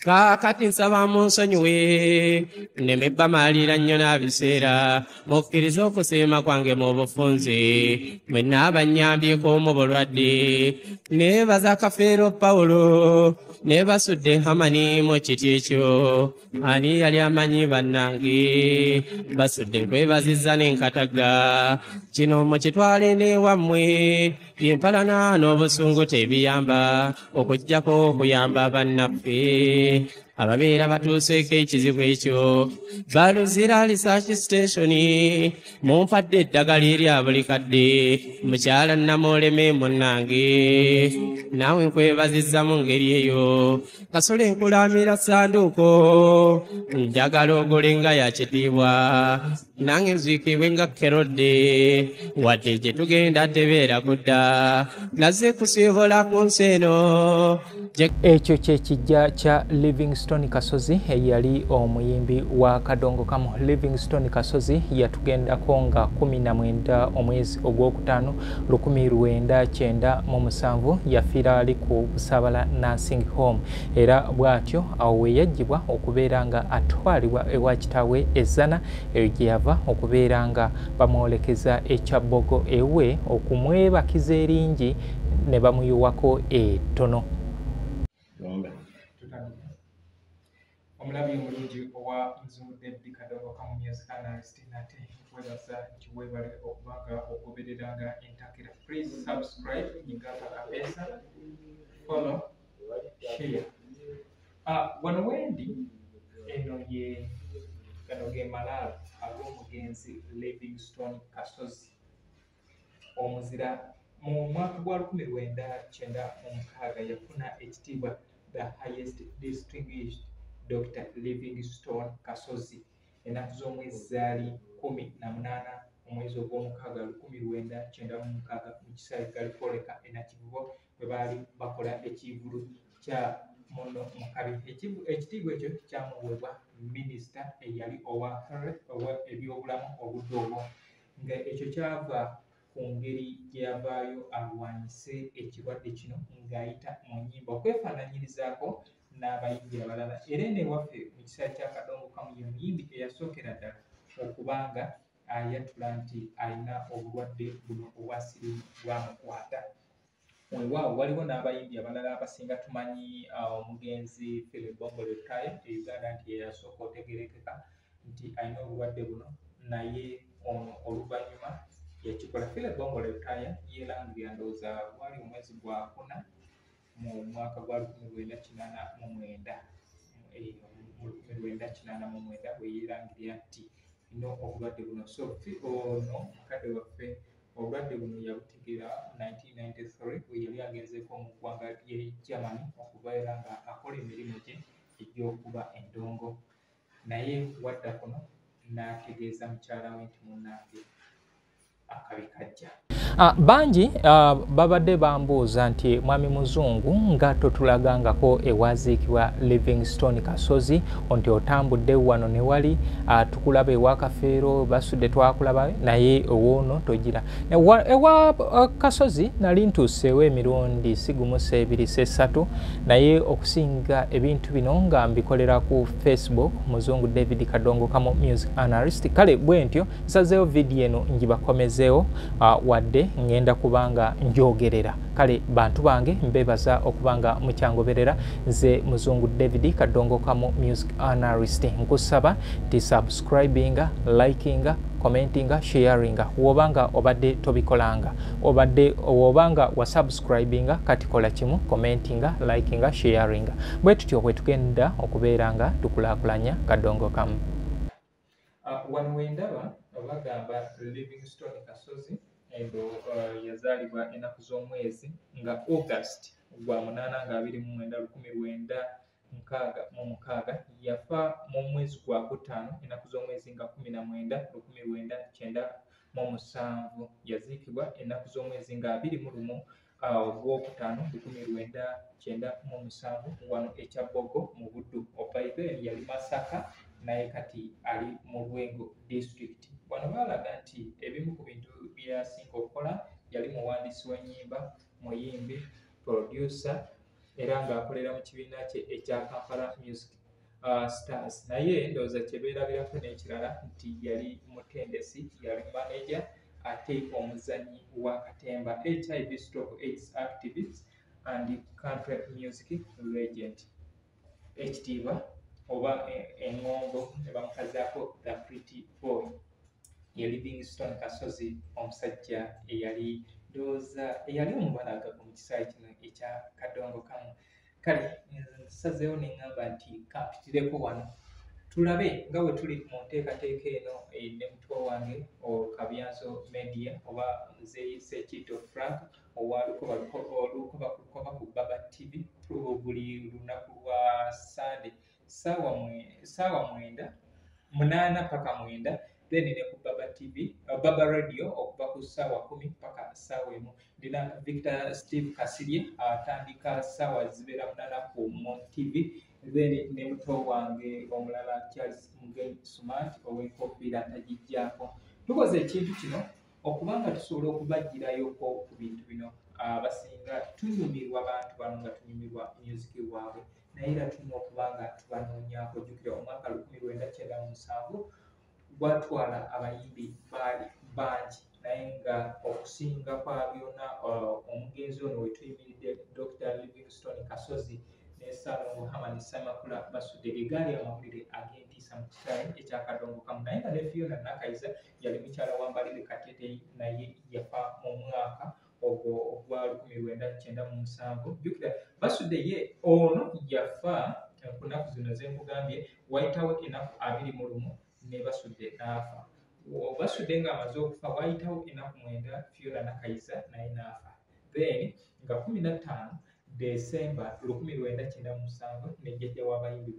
Kaakati nsaba munsonyiwe nneme bamalira nnyo n'abiseera mukkirize okusiima kwange mu bufunze mwenna abannyambyeko mu bulwadde neebaza Kafeero Pawulo neebasudde Hamani mu kiti ekyo ani yali amanyi bannange basudde nkwebazizza n'enkataga kino mukitwale n'ewammwe byempalana n'obusungu tebiyamba okuggyako okuyamba bannaffe ababeera batuuseeko ekizibu ekyo baluzira research station mumpadde eddagala erya buli kadde mukyala Namoleme munnange naawe nkwebazizza mu ngeri eyo kasole nkulamira sanduuko njagala ogolenga yakitiibwa nange nziikibwe nga Kerode wadde gye tugenda tebeera kudda naze kusiibola ku nsi eno. Ekyo kyekijja kya Livingstone Kasozi eyali omuyimbi wa Kadongo Kamu. Livingstone Kasozi yatugendako nga 19 omwezi ogwokutaano 1997 yafiira ali ku Busaabala Nursing Home era bw'atyo awo we yaggyibwa okubeera nga atwalibwa ewa kitaawe Ezzana eyo gye yava okubeera nga bamwolekeza ekyabbogo ewe okumwebakiza eringi ne bamuyiwako ettono. Omulabi omulungi owa Muzungu David Kadongo Kamu Music Analyst nate nkwebaza nti weebale okubanga ogobereranga entakera. Please subscribe, nyigaka kapeesa, follow, share. Wano wendi eno gano ge malaalo ag'omugenzi Livingstone Kasozi omuzira mu mwaka gwa 1996 yafuna ekitiibwa the highest distinguished Dr. Livingstone Kasozi. Ennaku z'omwezi zaali 18 omwezi ogw'omukaaga 1996 mu kisawe Galifoleka e Nakivubo bwe baali bakola ekivvulu kya muno mukabi. Ekitiibwa ekyo kyamuweebwa minisita eyali owa ebyobulamu obudde obwo nga ekyo kyava ku ngeri gye yavaayo alwanyise ekirwadde kino ng'ayita mu nnyimba okwefaananyirizaako n'abayimbi abalala. Era eno ewaffe mu kisawe kya Kadongo Kamu ye muyimbi eyasookera ddala okubanga ayatula nti alina obulwadde buno obwa siriimu bwamukwata. Weewaawo waliwo n'abayimbi abalala abasinga tumanyi omugenzi Philip Bongo Lutaya e Uganda nti ye yasooka otegerekeka nti alina obulwadde buno naye ono oluvannyuma yakikola. Philip Bongo Lutaya yeerangirira ndowooza gwali omwezi gwa 4 mu mwaka gwa 1989 bwe yeerangirira nti ino obulwadde buno. So ono mukadde waffe obulwadde buno yabutegeera 1993 bwe yali agenzeeko mu ggwanga ly'e Germany okubeera nga akola emirimu gye egy'okuba endongo, naye wadda kuno n'ategeeza mukyala we nti munnange akabi kajja. Bangi babadde bambuuza nti mwami Muzungu nga totulagangako ewaziikibwa Livingstone Kasozi nti otambudde wano ne wali tukulaba ewa Kafeero basudde twakulaba naye owoono togira. Ewa Kasozi nali ntuuseewo emirundi sigumu 2-3 naye okusinga ebintu bino nga mbikolera ku Facebook Muzungu David Kadongo Kamu Music Analyst. Kale bwe ntyo nsazeewo vidiyo eno ngibakomezeewo wadde ngenda kubanga njogerera. Kale bantu bange mbebaza okubanga mukyangoberera. Nze Muzungu David Kadongo Kamu Music Analyst nkusaba ti subscribinga, likinga, commentinga, sharinga wobanga obadde tobikolanga. Wobanga wa subscribinga kati kola kimu commentinga, likinga, sharinga. Bwe tutyo bwe tugenda okubeeranga tukulaakulanya Kadongo Kamu. Wano wendaba bagamba Livingstone Kasozi endo yazaalibwa ennaku z'omwezi nga August gwa 8 nga 1966 yafa mu mwezi gwa 5 ennaku z'omwezi nga 19 1997 yaziikibwa ennaku z'omwezi nga 21 ogwokutaano 1997 wano ekyabbogo mu Buddu. Obayibe yali Masaka naye kati ali mu Lwengo district. Wano baalaga nti ebimu ku bintu byasinga okukola yali muwandiisi w'ennyimba, muyimbi, producer era ng'akolera mu kibiina kye ekya Kampala Music Stars. Naye ndowooza kye beerabirako n'ekirala nti yali mutendesi, yali manager ate omuzannyi wa katemba, HIV/AIDS activist and country music legend. Ekitiibwa oba eŋŋombo ne bamukazaako the pretty boy ye Livingstone Kasozi, omusajja eyali omubalaga mu kisaawe kino ekya Kadongo Kamu. Kale nsazeewo ne ŋŋamba nti kampitireko wano tulabe nga bwe tuli mu nteekateeka eno ne mutwe wange Kabyanzo Media oba nze Ssekiito Frank olukoba ku Baba TV buli lunaku lwa Sunday ssaawa 8 paka 9, then ne ku Baba TV Baba Radio okuva ku ssaawa 10 paka ssaawa 1. Ndina Victor Steve Kasirye atandika ssaawa zibeera 8 ku Mon TV, then ne muto wange omulala Charles Mugenyi Smart ow'enkofiira tagijjaako. Tukoze ekintu kino okubanga tusobola okubagirayoko ku bintu bino abasinga tunyumirwa abantu bano nga tunyumirwa music waabwe, naye era tulina okuba nga tubanoonyaako. Jjukira omwaka 1997 gwatwala abayimbi baali bangi, naye nga okusinga kwa byonna omugenzi ono we tuyimiridde Dr. Livingstone Kasozi ne Salongo Hamani Samakula basudde egaali amawulire ag'entiisa mu kisaawe ekya Kadongo Kamu. Naye nga ne Fiona Nakayiza yali mukyala wa Mbalire Katete, naye yafa mu mwaka ogwo ogwa 1997. Jjukira basudde ye ono yafa ku nnaku zino ze nkugambye, wayitawo ennaku 21 ne basudde n'afa. Basudde ng'amaze okufa wayitawo ennaku 9 Fiona Nakayiza naye n'afa. Then nga 15 December 1997 ne jjajja w'abayimbi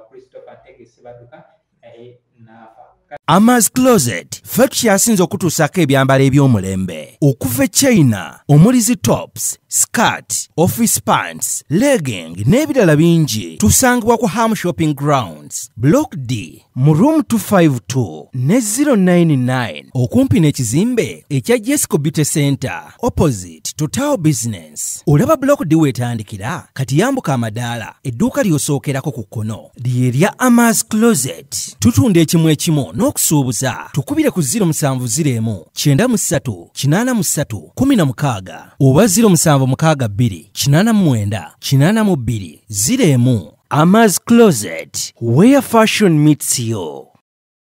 Christopher Tegese Baduka naye n'afa. Ama's Closet ffe tukyasinze okutuusako ebyambalo eby'omulembe okuva e China omuli zi tops, skirt, office pants, legging n'ebirala bingi. Tusangibwa ku Ham Shopping Grounds Block D mu room 252 ne 099 okumpi n'ekizimbe ekya Jesco Beauty Center opposite Total Business. Olaba Block D wetandikira kati yambuka amadaala edduuka ly'osookerako ku kkono lye lya Ama's Closet. Tutunda ekimu ekimu n'okusuubuza. Tukubire ku 0701-93-83-16 oba 0762-89-82-01. Ama's Closet, where fashion meets you.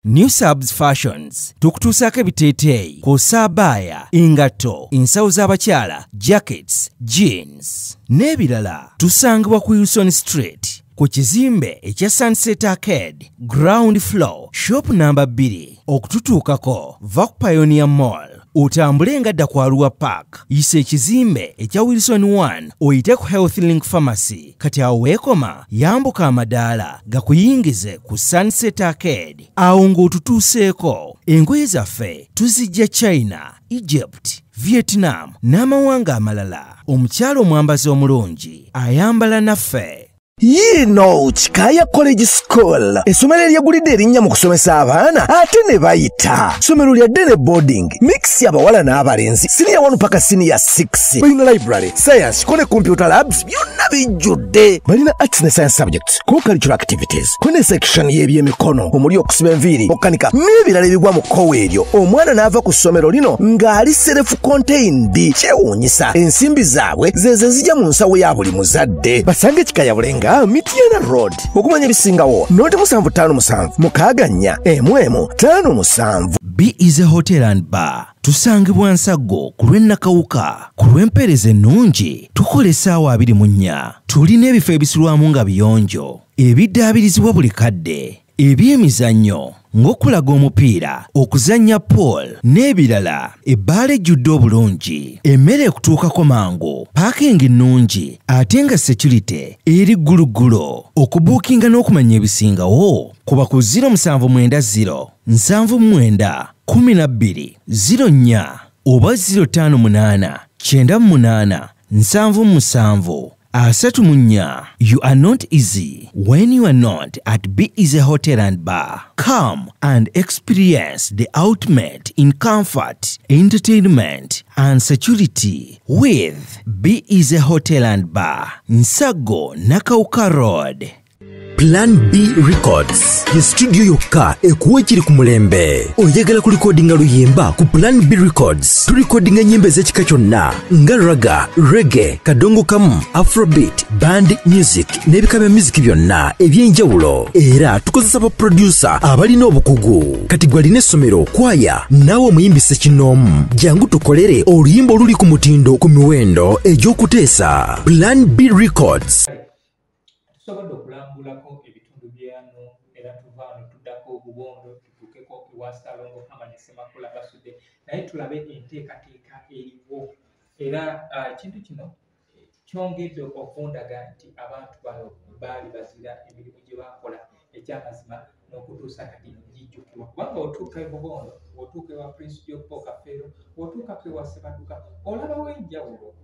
New Subs Fashions tukutuusaako ebiteeteeyi kw'ossa abaya, engatto, ensawo z'abakyala, jackets, jeans n'ebirala. Tusangibwa ku Wilson Street ku kizimbe ekya Sunset Arcade ground floor shop number 2. Okututuukako va ku Pioneer Mall otambule ngadda ku Arua Park, yisa ekizimbe ekya Wilson 1 oyite ku Health Link Pharmacy. Kati awo weekoma yambuka amadaala gakuyingize ku Sunset Arcade, awo ng'otutuuseeko. Engoye zaffe tuzijja China, Egypt, Vietnam n'amawanga amalala. Omukyala omwambazi omulungi ayambala naffe. Yino Chikaya College School essomero eryegulidde erinnya mu kusomesa abaana ate ne bayita ssomero lya Dene Boarding mix y'abawala n'abalenzi senior 1 paka senior 6. Balina library, science ko ne computer labs byonna bijjudde. Balina arts ne science subjects, co-curricular activities, ko ne section y'ebyemikono omuli okusiba enviiri, okukanika n'ebirala ebigwa mu kkowe eryo. Omwana n'ava ku ssomero lino ng'ali self contained. Kyewuunyisa ensimbi zaabwe zeze zijja mu nsawo ya buli muzadde. Basange Chikaya Bulenga Mitiana Road okumanya ebisingawo noti 757 mukaganya emwemu 57. B is a hotel and bar. Tusangibwa Nsago ku lw'Ennakawuka. Ku lw'empeereza ennungi tukola essaawa 24. Tulina ebifo ebisulwamu nga biyonjo, ebiddaabirizibwa buli kadde, ebyemizannyo ng'okulaga omupiira, okuzannya pool n'ebirala. Ebbaala ejjudde obulungi, emmere ekutuukako mangu, paakingi nnungi ate nga security eri gguluggulo. Okubuukinga n'okumanya ebisingawo kuba ku 0779-12-04 oba 058-98-9777 Asatu Munya, you are not easy when you are not at Be Easy Hotel and Bar. Come and experience the ultimate in comfort, entertainment, and security with Be Easy Hotel and Bar, Nsago, Nakauka Road. Plan B Records ye studio yokka ekuwa kiri ku mulembe. Oyagala ku recordinga luyimba ku Plan B Records. Tu recordinga nyimbe z'ekika kyonna nga raga, reggae, kadongo kamu, afrobeat, band music n'ebika bya music byonna eby'enjawulo. Era tukozesa ba producer abalina obukugu. Kati gwalina essomero kwaya naawe omuyimbise kinoomu. Jangu tukolere oluyimba oluli ku mutindo ku miwendo egy'okuteesa. Plan B Records. Tusobodde okulambulako ebitundu byano era tuvaano tuddako obubondo tutuukeko ewasalongo kama ne Semakula basudde naye tulabe enteekateeka eriwo era ekintu kino kyongedde okundaga nti abantu bano baali bazira emirimu gye bakola ekyamazima n'okutuusa kati gijjukirwa kubanga otuuka e Bubondo otuuka ewa Prince Joppo Kafeero otuukako ewa Ssebaduka olabawo enjawulo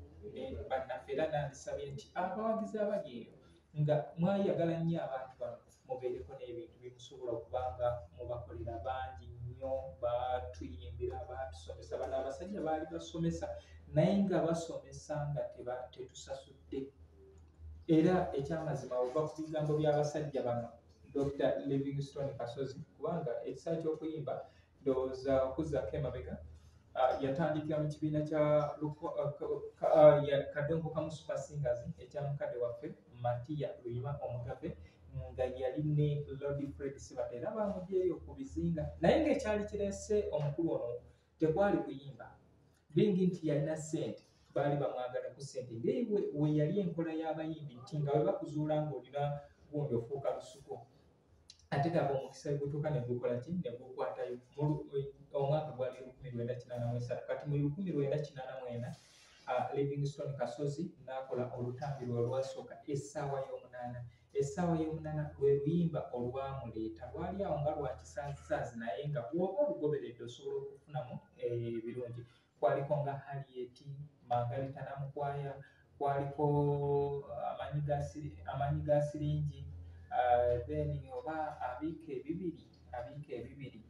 bannaffe era nandisabye nti abawagizi abali eyo nga mwayagala nnyo abantu bano mubeereko n'ebintu byemusobola okubanga mubakolera bangi nnyo batuyimbira batusomesa bano abasajja baali basomesa naye nga basomesa nga tetusasudde era ekyamazima ova ku bigambo by'abasajja bano Dr. Livingstone Kasozi kubanga ekisa ky'okuyimba ndowooza okuzzaako emabega yatandikira mu kibiina kya Kadongo Kamu Super Singers ekya mukadde waffe Matiya Luyima Omugabe nga yali ne Lord Fred Sibata era bamugyeyo ku bizinga naye ng'ekyali kireese omukulu ono tekwali kuyimba bingi nti yalina ssente baali bamwagala ku ssente we yali enkola y'abayimbi nti nga bwe bakuzuula ng'olina gundi ofuuka lusuku ate gaba omukisa gutuuka ne gukola ki ne gukwatayo omwaka gwali 1983 kati mu 1984 Livingstone Kasozi n'akola olutambi lwe olwasooka essaawa y'omunaana lwe luyimba olwamuleeta lwali awo nga lwa kisaazi naye nga bw'oba olugoberedde osobola okufunamu ebirungi kwaliko nga Harriet Margarita Namukwaya kwaliko amanyi ga siringi then oba abiika ebibiri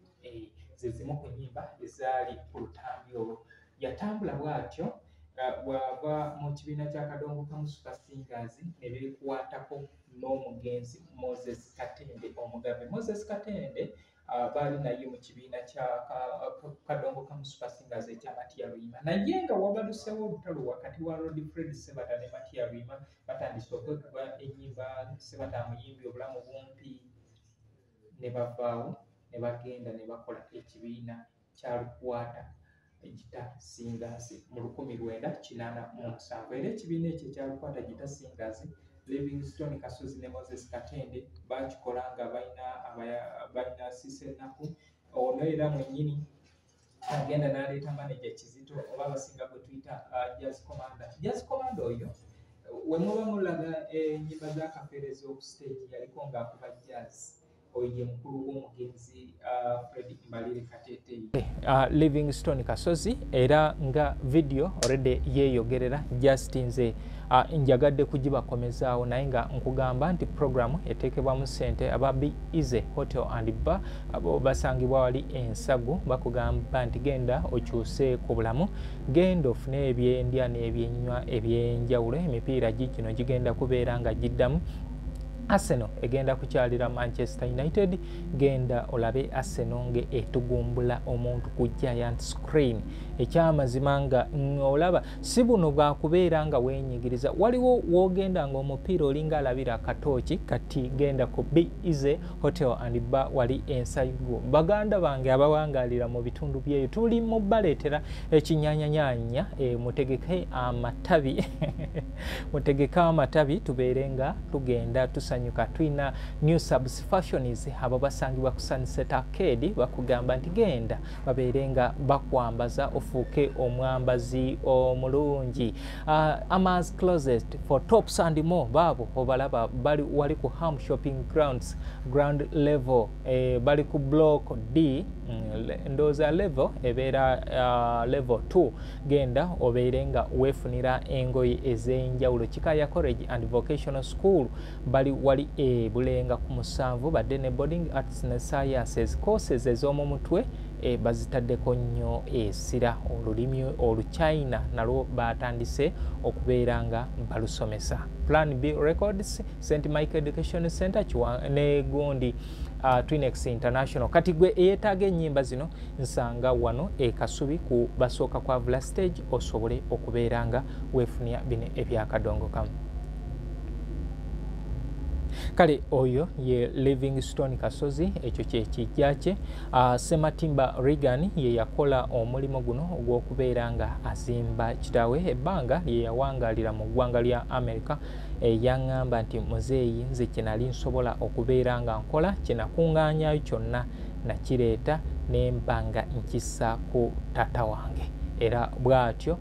ze zimu ku nnyimba ezaali ku lutambi olwo yatambula bw'atyo bw'ava mu kibiina kya Kadongo Kamu Super Singers ne beekwatako n'omugenzi Moses Katende Omugabe. Moses Katende baali naye mu kibiina kya Kadongo Kamu Super Singers ekya Matiya Luyima naye nga wabalusewo olutalo wakati wa Lord Fred Sibata ne Matiya Luyima batandise okwekuba ennyimba Sibata amuyimbi obulamu bumpi ne bavaawo ne bagenda ne bakola ekibiina kya Lukwata Gita Singers mu 1987 era ekibiina ekyo ekya Lukwata Gita Singers Livingstone Kasozi ne Moses Katende bakikola nga balina Sisenaku ono era mwennyini agenda n'aleeta manager Kizito oba abasinga gwe tuyita Jazz Commander oyo we muba mulaga ennyimba za Kafeero ez'oku stage yaliko ng'akuba jazz oye mukulu w'omugenzi Fred Mbalire Kateteyi Livingstone Kasozi era nga video already yeeyogerera just nze njagadde kugibakomezaawo naye nga nkugamba nti programu eteekebwamu ssente aba Be Easy Hotel and Bar abo basangibwa wali Ensagu bakugamba nti genda okyuse ku bulamu genda ofune ebyendya n'ebyenywa ebyenjawulo emipiira gino gigenda kubeera nga giddamu Arsenal egenda kukyalira Manchester United genda olabe Arsenal nge etugumbula omuntu ku giant screen ekyamazima nga olaba si buno bwa kubeera nga wenyigiriza waliwo wogenda nga omupiira olinga alabira katooki kati genda ku Be Easy Hotel and Bar wali Ensagu baganda bange abawangalira mu bitundu byeyo tuli mu baleetera ekinyanyanyanya mutegeke amatabi mutegeka amatabi tubeere nga tugenda tusa kusanyuka. Tuina New Subs Fashions abo basangibwa ku Sunset Arcade bakugamba nti genda baberenga bakwambaza ofuuke omwambazi omulungi. Ama's Closet for tops and more babo obalaba bali wali ku Ham Shopping Grounds ground level bali ku block D ndoza level ebera level 2 genda oberenga wefunira engoyi ez'enjawulo. Kikaya College and Vocational School bali wali bulenga ku musanvu badde ne boarding arts and sciences courses ez'omu mutwe bazitaddeko nnyo esira. Olulimi oluchina nalwo batandise okubeeranga balusomesa. Plan B Records, St. Mike Education Center ne gundi Twinex International. Kati gwe eyeetaaga ennyimba zino nsanga wano Kasubi ku basooka kwa Vula Stage osobole okubeeranga weefunia bino ebyakadongo kamu. Kale oyo ye Livingstone Kasozi ekyo kye kijja kye. Sematimba Reagan ye yakola omulimo guno ogw'okubeeranga azimba kitaawe ebbanga lye yawangalira mu ggwanga lya America. Yaŋŋamba nti muzeeyi nze kye nali nsobola okubeeranga nkola kye nakuŋŋaanyayo kyonna nakireeta ne mbanga nkissa ku taata wange. Era bw'atyo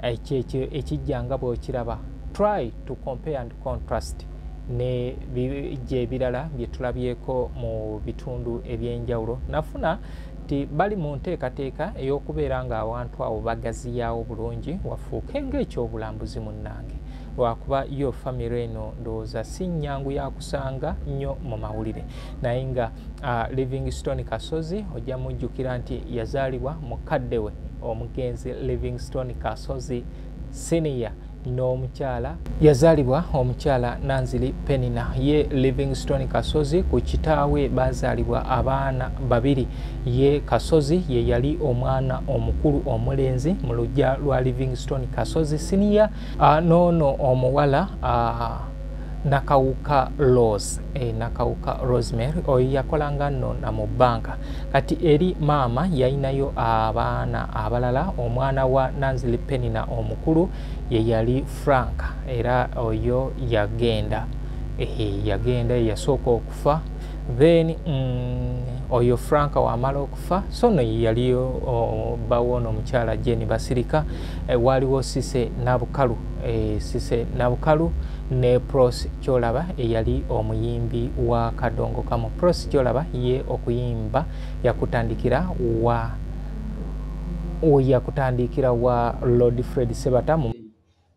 ekijjanga bw'okiraba try to compare and contrast ne bijje ebirala bye tulabyeko mu bitundu ebyenjawulo. Nafuna ti bali mu nteekateeka ey'okubeera nga abantu abo bagaziyaawo bulungi wafuuke ng'ekyobulambuzi munnange. Lwakuba yo famire eno ndowooza si nnyangu ya kusanga nnyo mu mawulire naye nga Livingstone Kasozi ojja mujjukira nti yazaalibwa mukadde we omugenzi Livingstone Kasozi Senior n'omukyala yazaalibwa omukyala Nanzili Penina. Ye Livingstone Kasozi ku kitaawe bazaalibwa abaana babiri. Ye Kasozi ye yali omwana omukulu omulenzi mu luggya lwa Livingstone Kasozi Senior. Noono omuwala Nakawuka Rose Nakawuka Rosemary oyo yakolanga nno na mu banka. Kati eri maama yayinayo abaana abalala. Omwana wa Nanzili Penina omukulu ye yali Frank era oyo yagenda yasooka okufa. Then oyo Frank wamala okufa so no yaliyo bawono omukyala Jenny Basirika. Waliwo Sise Nabukalu ne Pros Kyolaba eyali omuyimbi wa kadongo kamu. Pros Kyolaba ye okuyimba yakutandikira wa Lord Fred Sebatamu.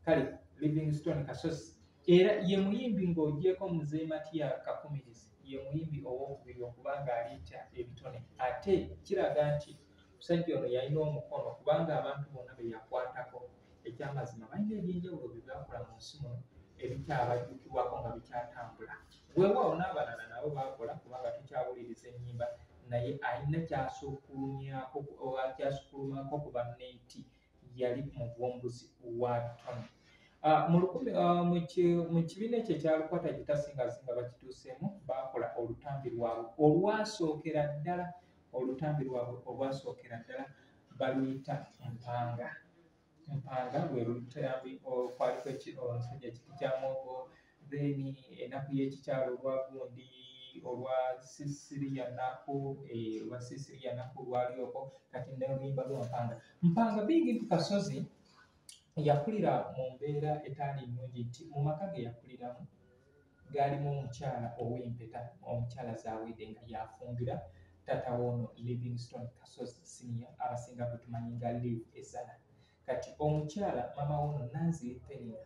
Kale Livingstone Kasozi era ye muyimbi ng'ogyeko Muzee Matia Kakumirizi ye muyimbi ow'okubiri okubanga aliita ebitone. Ate kiraga nti musajja ono yalina omukono kubanga abantu bonna be yakwatako ekyamazima balina ebyenjawulo bye baakola mu nsi muno ebikyabajjukirwako nga bikyatambula. Weewaawo n'abalala nabo baakola kubanga tukyawuliriza ennyimba naye alina kyasukkulumako ku banne nti yali muvumbuzi wa bitone. Mu kibiina ekyo ekya Lukwata Gitasingazinga bakituuseemu baakola olutambi lwabwe olwasookera ddala. Olutambi lwabwe olwasookera ddala baluyita Mpanga. Mpanga lwe lutambi kwaliko omusajja kiti kya Mogo, then ennaku y'ekikyalo olwagundi olwa Sisiriya Nnaku lwalioko kati n'oluyimba lwa Mpanga. Mpanga Big Kasozi yakulira mu mbeera etaali nnungi nti mu maka ge yakuliramu gaalimu omukyala ow'empeta omukyala Zaawedde nga yafumbira taata w'ono Livingstone Kasozi Senior abasinga bwe tumanyi nga Live Ezala. Kati omukyala mama w'ono Nanzili Penina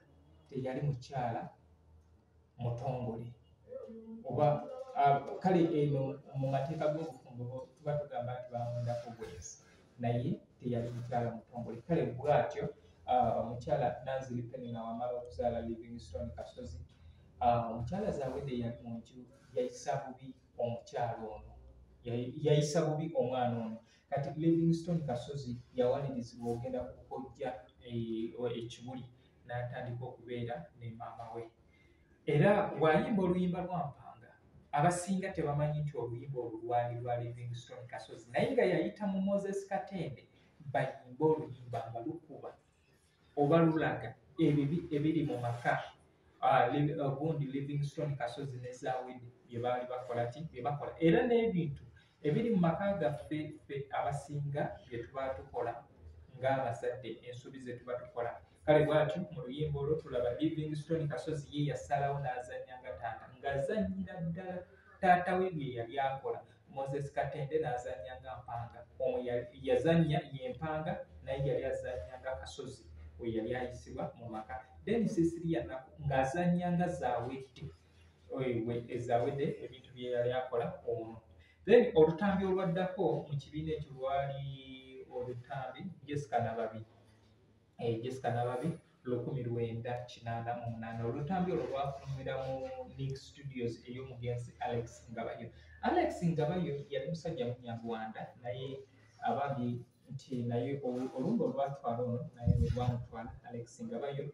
teyali mukyala mutongole oba kale eno mu mateeka g'obufumbo tuba tugamba nti bamwendako bwenzi naye teyali mukyala mutongole. Kale bw'atyo omukyala Nanzili Penina wamala okuzaala Livingstone Kasozi omukyala Zaawedde yali mu nju yayisa bubi omukyala ono yayisa bubi omwana ono. Kati Livingstone Kasozi yawalirizibwa ogenda kukojja ekibuli n'atandika okubeera ne maama we. Era bw'ayimba oluyimba lwa Mpanga abasinga tebamanyi nti oluyimba olwo lwali lwa Livingstone Kasozi naye nga yayita mu Moses Katende bayimba oluyimba nga lukuba oba lulaga ebibi ebiri mu maka gundi Livingstone Kasozi ne Zawedi bye baali bakola era n'ebintu ebiri mu maka gaffe abasinga bye tuba tukola ng'abazadde ensobi ze tuba tukola. Kale bw'atyo mu luyimba olwo tulaba Livingstone Kasozi ye yasalawo n'azannya nga taata ng'azannyira ddala taata we bye yali akola. Moses Katende n'azannya nga Mpanga, omwo yazannya ye Mpanga naye yali azannya nga Kasozi we yali ayisibwa mu maka. Then Cecilia ng'azannya nga Zawede ebintu bye yali akola omwo. Then olutambi olwaddako mu kibiina ekyo lwali olutambi Jessica Nababi 1988. Olutambi olwo lwafulumira mu Nick Studios ey'omugenzi Alex Ngabayo. Alex Ngabayo yali musajja munyarwanda naye abambi nti naye olumba olwatwala ono naye lwamutwala Alex Ngabayo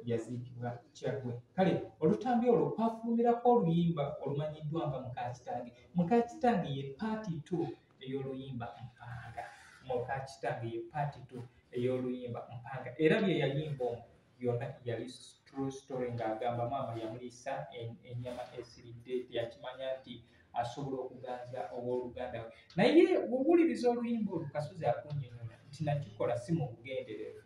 yaziikibwa Kyaggwe. Kale olutambi olwo kwafulumirako oluyimba olumanyiddwa nga Mukakitange ye Part 2 ey'oluyimba Mpanga. Mukakitange ye Part 2 ey'oluyimba Mpanga era bye yayimba omwo byonna yali true story ng'agamba maama yamuliisa ennyama esiridde yakimanya nti asobola okuganza owooluganda we. Naye bw'owuliriza oluyimba olwo Kasozi akunnyonnyola nti nakikola si mu bugenderevu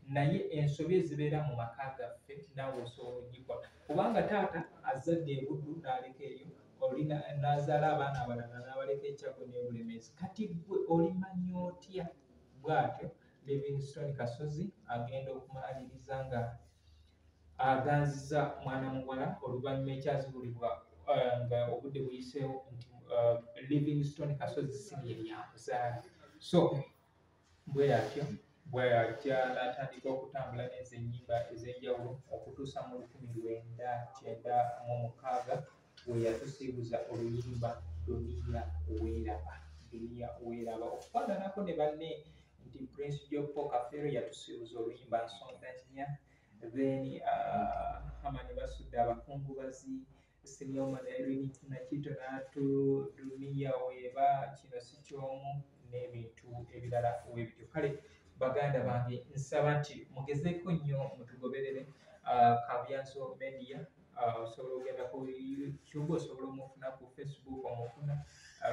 naye ensobi ezibeera mu maka gaffe naawe osobola ogikola kubanga taata azadde ebuddu n'aleka eyo n'azaala abaana abalala n'abaleka Kyaggwe n'Ebulemeezi. Kati gwe olimanya otya bw'atyo Livingstone Kasozi agenda okumaliriza nga aganziza mwana muwala oluvannyuma ekyazibulibwa nga obudde buyiseewo nti Livingstone Kasozi si lye lyamuzaala. So bweyatyo n'atandika okutambula n'ezo ennyimba ez'enjawulo okutuusa mu 1996 we yatusiibuza oluyimba Dunia Weeraba okufaananako ne banne nti Prince Jopo Kafere yatusiibuza oluyimba Nsonda Nnya, then Hamani Basudde abakungubazi Senior Irene Nakito n'atu Dunia Weeba kino si kyomu n'ebintu ebirala webityo. Kale baganda bange nsaba nti mugezeeko nnyo mutugoberere Kabyanso Media. Osobola okugenda ku YouTube, osobola omufuna ku Facebook, omufuna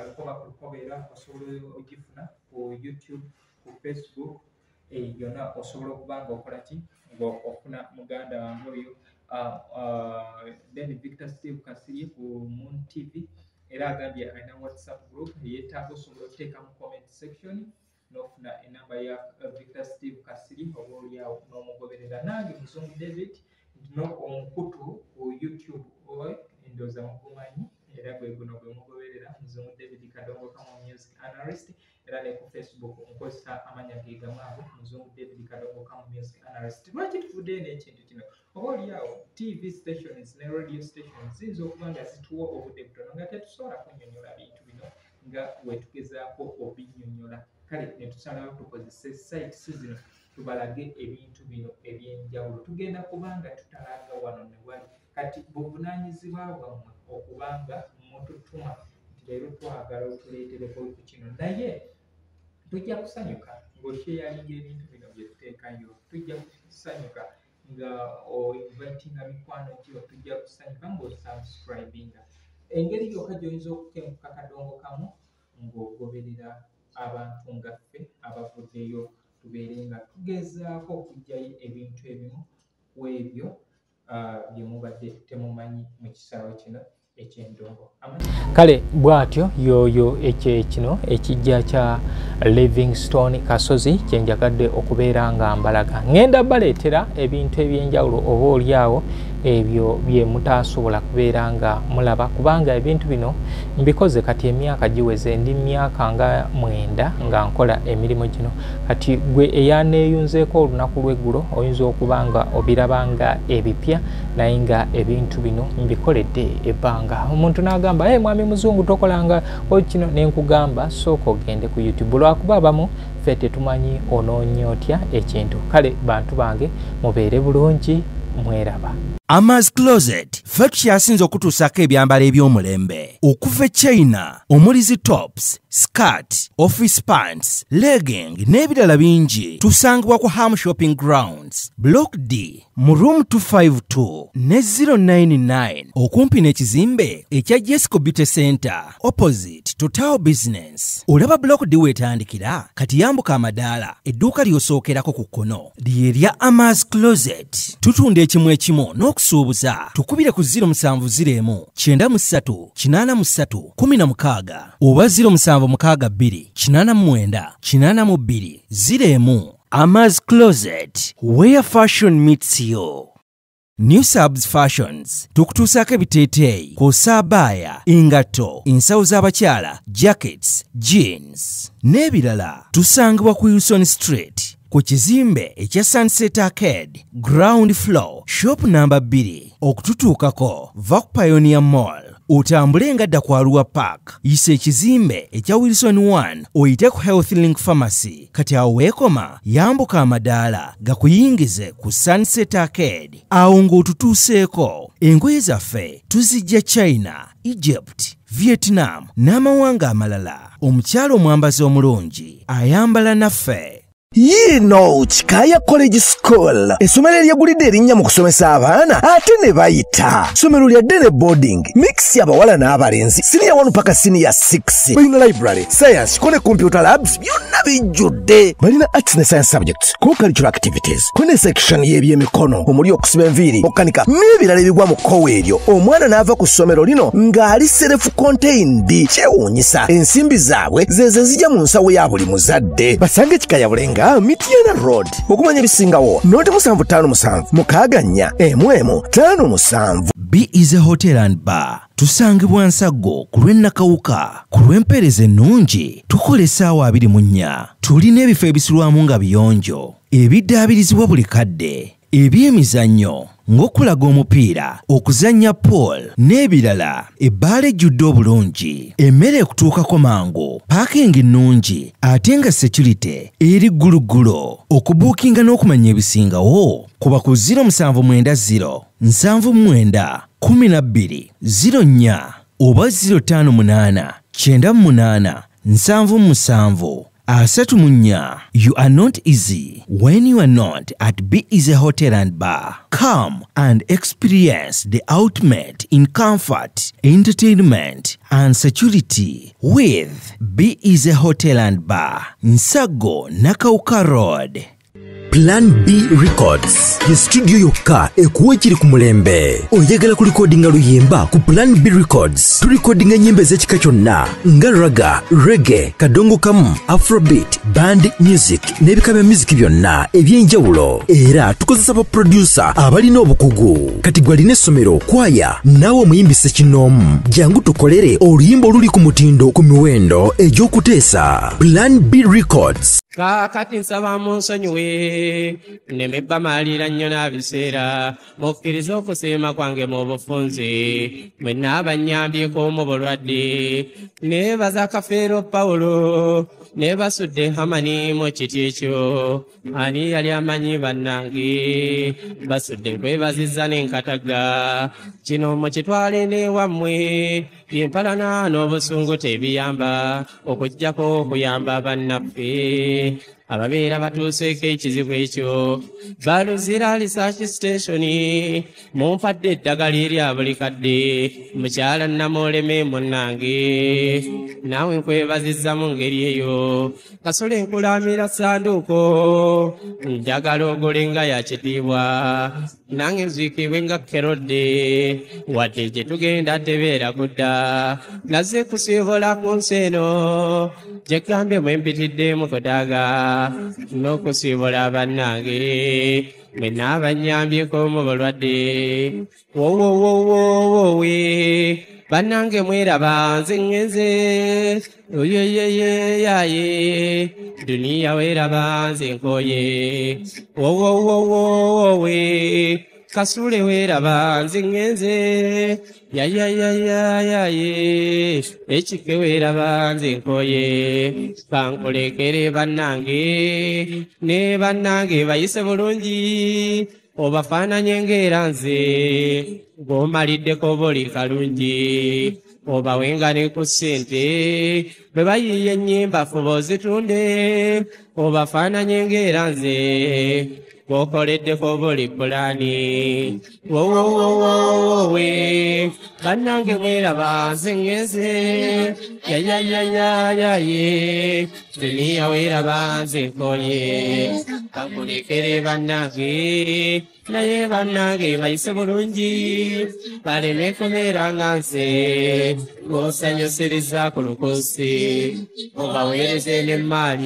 lukoba ku lukobeera, osobola ogifuna ku YouTube, ku Facebook, yonna osobola okuba ng'okola ki ng'ofuna muganda wange oyo. Then Victor Steve Kasirye ku Moon TV era agambye alina WhatsApp group yeetaaga osobola okuteeka mu comment section n'ofuna enamba ya Victor Steve Kasirye oba oliawo n'omugoberera. Nange Muzungu David no omukutu ku YouTube endowooza mugumanyi era gwe guno gwe mugoberera Muzungu David Kadongo Kamu Music Analyst era ne ku Facebook nkozesa amanya ge gamu ago Muzungu David Kadongo Kamu Music Analyst. Lwaki tuvudde n'ekintu kino oba oliawo TV stations ne radio stations ziyinza okuba nga zituwa obudde butono nga tetusobola kunnyonnyola bintu bino nga wetugezaako obinnyonnyola. Kale ne tusalawo tukozese sites zino tubalage ebintu bino eby'enjawulo. Tugenda kubanga tutalaga wano ne wali kati buvunaanyizibwa bwammwe okubanga mututuma nti leero twagala otuleetereko ku kino naye tujja kusanyuka ng'osheyalinga ebintu bino bye tuteekayo. Tujja kusanyuka nga oinvitinga mikwano gyo, tujja kusanyuka ng'osubscribinga. Engeri yokka gy'oyinza okukenkuka Kadongo Kamu ng'ogoberera abantu nga ffe abavuddeyo tubeere nga tugezaako okuggyayo ebintu ebimu ku ebyo bye mubadde temumanyi mu kisaawe kino eky'endongo. Kale bw'atyo yoyo kino ekijja kya Livingstone Kasozi kyenjagadde okubeera nga mbalaga. Ngenda baleetera ebintu eby'enjawulo oba oliawo ebyo bye mutaasobola kubeera nga mulaba kubanga ebintu bino mbikoze kati emyaka giweze ndi myaka nga 9 nga nkola emirimu gino. Kati gwe eyaneeyunzeeko olunaku lw'eggulo oyinza okuba nga obiraba nga ebipya naye nga ebintu bino mbikoledde ebbanga. Omuntu n'agamba mwami Muzungu tokolanga kino nenkugamba sooka ogende ku YouTube lwakuba abamu ffe tetumanyi onoonye otya ekintu. Kale bantu bange mubeere bulungi mweraba. Amaz Closet ffe tukyasinze okutuusako ebyambalo eby'omulembe okuva China omuli zi tops, skirt, office pants, legging n'ebirala bingi. Tusangibwa ku Ham Shopping Grounds, Block D, mu room 252 ne 099 okumpi n'ekizimbe ekya Jesco Beauty Center opposite to Tower Business. Olaba block di wetandikira kati yambuka amadaala edduuka ly'osookerako ku kkono ly'erya Amaz Closet. Tutunda ekimu ekimu n'okusuubuza tukubire ku 0701 93 83 16 oba 0762 89 82 01. Amaz Closet, where fashion meets you. New Subs Fashions tukutuusaako ebiteeteeyi kw'ossa abaya, engatto, ensawo z'abakyala, jackets, jeans n'ebirala. Tusangibwa ku Wilson Street ku kizimbe ekya Sunset Arcade ground floor shop number 2. Okututuukako va ku Pioneer Mall otambule ngadda ku Arua Park, yisa ekizimbe ekya Wilson 1 oyite ku Health Link Pharmacy. Kati awo weekoma yambuka amadaala gakuyingize ku Sunset Arcade. Awo ng'otutuuseeko engoye zaffe tuzijja China, Egypt, Vietnam n'amawanga amalala. Omukyala omwambazi omulungi ayambala naffe. Yino Chikaya College School essomero eryegulidde erinnya mu kusomesa abaana ate ne bayita. Ssomero lya Dene Boarding mix y'abawala n'abalenzi senior 1 paka senior 6. Balina library, science, kone computer labs byonna bijjudde. Balina arts ne science subjects, co-curricular activities, kone section y'ebyemikono omuli okusiba enviiri, okukanika n'ebirala ebigwa mu kkowe eryo. Omwana n'ava ku ssomero lino ng'ali self-contained. Kyewuunyisa ensimbi zaabwe ze zijja mu nsawo ya buli muzadde. Basange Chikaya Bulenga Mitiana Road. Okumanya ebisingawo noti 757 mukaganya emwemu 57. B is a hotel and bar. Tusangibwa Nsago ku lw'Ennakawuka. Ku lw'empeereza ennungi tukola essaawa 24. Tulina ebifo ebisulwamu nga biyonjo, ebiddaabirizibwa buli kadde, ebyemizannyo ng'okulaga omupiira, okuzannya pool n'ebirala. Ebbaala ejjudde obulungi, emmere ekutuukako mangu, paakingi nnungi ate nga security eri gguluggulo. Okubuukinga n'okumanya ebisingawo kuba ku 0790 79 12 04 oba 058 98 77 34. You are not easy when you are not at B is a hotel and bar. Come and experience the ultimate in comfort, entertainment and security with B is a hotel and bar. Nsago Nakauka Road. Plan B Records ye studio yokka ekuwa ekiri ku mulembe. Oyagala kulikodinga luyimba ku Plan B Records tulikodinga nyimbe z'ekika kyonna nga raga, reggae, kadongo kamu, afrobeat, band music n'ebika bya music byonna eby'enjawulo. Era tukozesa ba producer abalina obukugu. Kati gwalina essomero, kwaya naawe omuyimbise kinoomu, jangu tukolere oluyimba oluli ku mutindo ku miwendo egy'okuteesa. Plan B Records. Kakati nsaba munsonyiwe nemebba maalira nnyo n'abiseera mukkiriza okusiima kwange mu bufunze mwenna abannyambyeko mu bulwadde. Neebaza Kafeero Pawulo neebasudde Hamani mu kiti ekyo. Ani yali amanyi bannange basudde nkwebazizza n'enkataga. Kino mukitwale n'ewammwe byempalana n'obusungu tebiyamba okuggyako okuyamba bannaffe ababeera batuuseeko ekizibu ekyo. Baluzira research station mumpadde eddagala erya buli kadde. Mukyala Namoleme munnange naawe nkwebazizza mu ngeri eyo. Kasole nkulamira Sanduuko njagala ogolenga ya kitiibwa nange nziikibwe nga Kerode wadde gye tugenda tebeera kudda. Naze kusiibola ku nsi eno gye gambye mwe mpitidde mu kudaaga n'okusiibola bannange mwenna abannyambyeko mu bulwadde. Wowowowowowe bannange mweraba nze ŋŋenze oyeyeyeyaye duniya weeraba nze nkooye. Wowowowowe Kasule weeraba nze ŋŋenze yayayayaye ekike weeraba nze nkooye. Kankulekere bannange ne bannange bayise bulungi obafaananye ng'era nze ng'omaliddeko buli kalungi. Obawengane ku ssente bwe bayiiya ennyimba fuba ozitunde obafaananye ng'era nze gokoleddeko buli pulani wowowowowe bannange mweraba nzengeze yayayayayaye duniya weraba nzenkoye kakulekere bannange naye bannange bayise bulungi baleme kubeera nga nze ng'osanyusiriza ku lukosi obaweereze n'emmaali